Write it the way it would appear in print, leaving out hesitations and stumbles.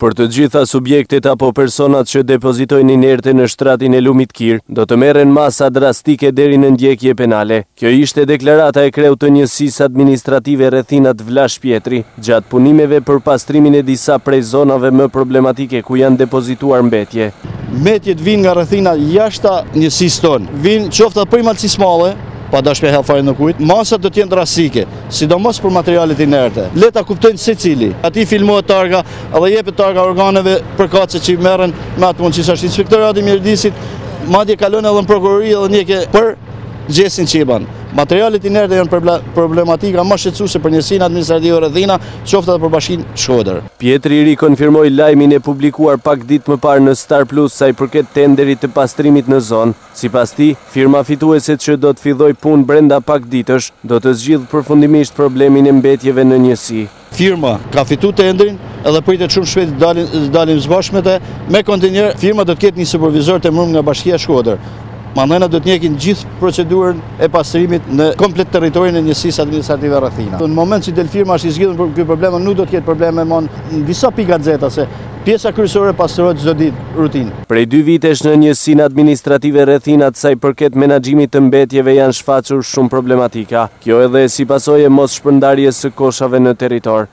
Për të gjitha subjektet apo personat që depozitojnë inerte në shtratin e Lumit Kir, do të merren masa drastike deri në ndjekje penale. Kjo ishte deklarata e kreut të njësisë administrative Rrethinat Vlash Pjetri, gjatë punimeve për pastrimin e disa prej zonave më problematike ku janë depozituar mbetje. Mbetjet vinë nga Rrethina jashta njësisë tonë, vinë qoftë për malcismale, pa dashme helfare në kujt, masat do t'jenë drastike, sidomos për materialet inerte. Leta kuptojnë secili. Ati filmohet targa edhe jepet targa organeve përkatëse që merren me atë mund që është inspektorati mjedisit, madje kalon edhe në prokurori edhe njeke për gjesin që i banë. Materialet inerte janë problematika më shqetësuese për njësinë administrative Rrethina, qoftë edhe për bashkinë Shkodër. Pjetri i ri konfirmoi lajmin e publikuar pak ditë më parë në Star Plus sa i përket tenderit të pastrimit në zonë. Sipas tij, firma fituese që do të fillojë punë brenda pak ditësh, do të zgjidhë përfundimisht problemin e mbetjeve në njësi. Firma ka fituar tendrin edhe pritet shumë shpejt dalim zbashmete me kontinjer. Firma do të ketë një supervizor të emëruar nga Bashkia Shkodër. Mandena do të njekin gjithë procedurën e pastrimit në komplet territorin e njësisë administrative Rrethina. Në moment që del firma është i zgjidhur për këtë problem, nuk do të ketë probleme më në disa pika nxehta se pjesa kryesore pastrohet çdo ditë rutinë. Prej 2 vitesh në njësinë administrative Rrethinat sa i përket menaxhimit të mbetjeve janë shfaqur shumë problematika. Kjo edhe si pasojë mos shpërndarjes së koshave në territor.